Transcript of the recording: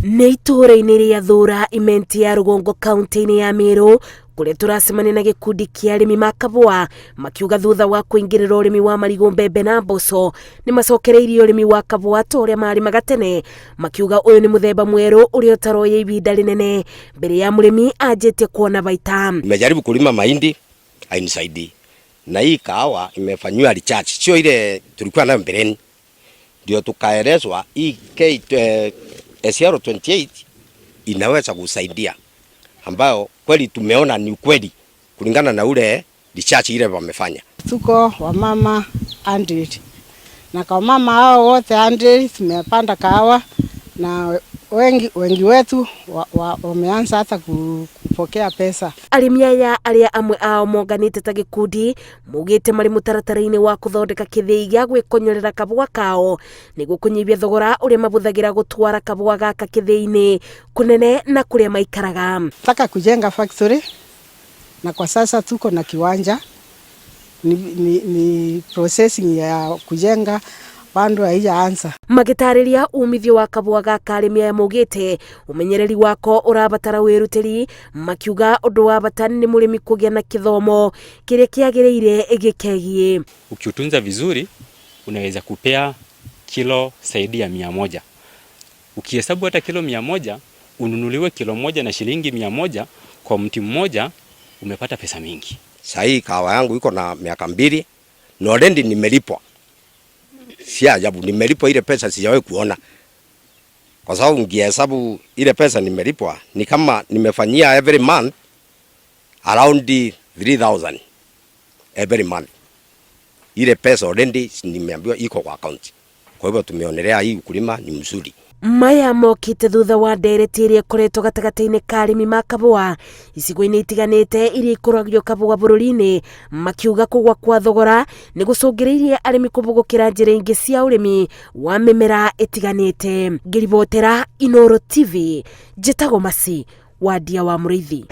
Nĩ itũũra-inĩ rĩa Thũra imenti ya Rũgongo kaunti-inĩ ya Meru kũrĩa tũracemania na gĩkundi kĩa arĩmi ma kahũa makiuga thutha wa kũingĩrĩra ũrĩmi wa marigũ, mbembe na mboco nĩ macokereirie ũrĩmi wa kahũa ta ũrĩa marĩmaga tene, makiuga ũyũ nĩ mũthemba mwerũ ũrĩa ũtaroya ihinda rĩnene mbere ya mũrĩmi anjĩtie kuona baita. Nimejaribu kulima mahindi hainisaidii, na hii kahawa imefanywa recharge, sio ile tulikuwa nayo mbeleni. Ndio tukaelezwa hii SR28 inaweza kusaidia, ambayo kweli tumeona ni ukweli kulingana na ule recharge ile wamefanya. Tuko wamama 100 na kwa mama hao wote 100 tumepanda kahawa, na wengi wetu wameanza hata kupokea pesa. Arĩmi aya arĩa amwe ao monganĩte ta gĩkundi maugĩte marĩ mũtaratara-inĩ wa gũthondeka kĩthĩi gĩa gwĩkonyorera kahũa kao nĩguo kũnyihia thogora ũrĩa mahũthagĩra gũtwara kahũa gaka kĩthĩi-inĩ kũnene na kũrĩa maikaraga. Nataka kujenga factory na kwa sasa tuko na kiwanja, ni processing ya kujenga bando haijaanza. Magĩtarĩria umithio wa kahũa gaka arĩmi aya maugĩte umenyereri wako ũrabatara wĩrutĩri, makiuga ũndũ wa bata nĩ mũrĩmi kũgĩa na kĩthomo kĩrĩa kĩagĩrĩire gĩkegie. Ukiutunza vizuri unaweza kupea kilo zaidi ya 100. Ukihesabu hata kilo 100 ununuliwe kilo moja na shilingi 100 kwa mti mmoja, umepata pesa mingi. Sasa hii kahawa yangu iko na miaka 2 na already nimelipwa. Si ajabu nimelipwa ile pesa sijawahi kuona, kwa sababu ngihesabu ile pesa nimelipwa ni kama nimefanyia every month around 3000 every month. Ile pesa already nimeambiwa iko kwa account, kwa hivyo tumeonelea hii ukulima ni mzuri. Maya mokĩte thutha wa ndereti ĩrĩa ĩkoretwo gatagatĩ-inĩ ka arĩmi ma kahũa icigo-inĩ itiganĩte iria ikũragio kahũa bũrũri-inĩ, makiuga kũgwa kwa thogora nĩ gũcũngĩrĩirie arĩmi kũhũgũkĩra njĩra ingĩ cia ũrĩmi wa mĩmera ĩtiganĩte. Ngĩribotera Inooro TV, njĩtagwo Maci wa Ndia wa Mũrĩithi.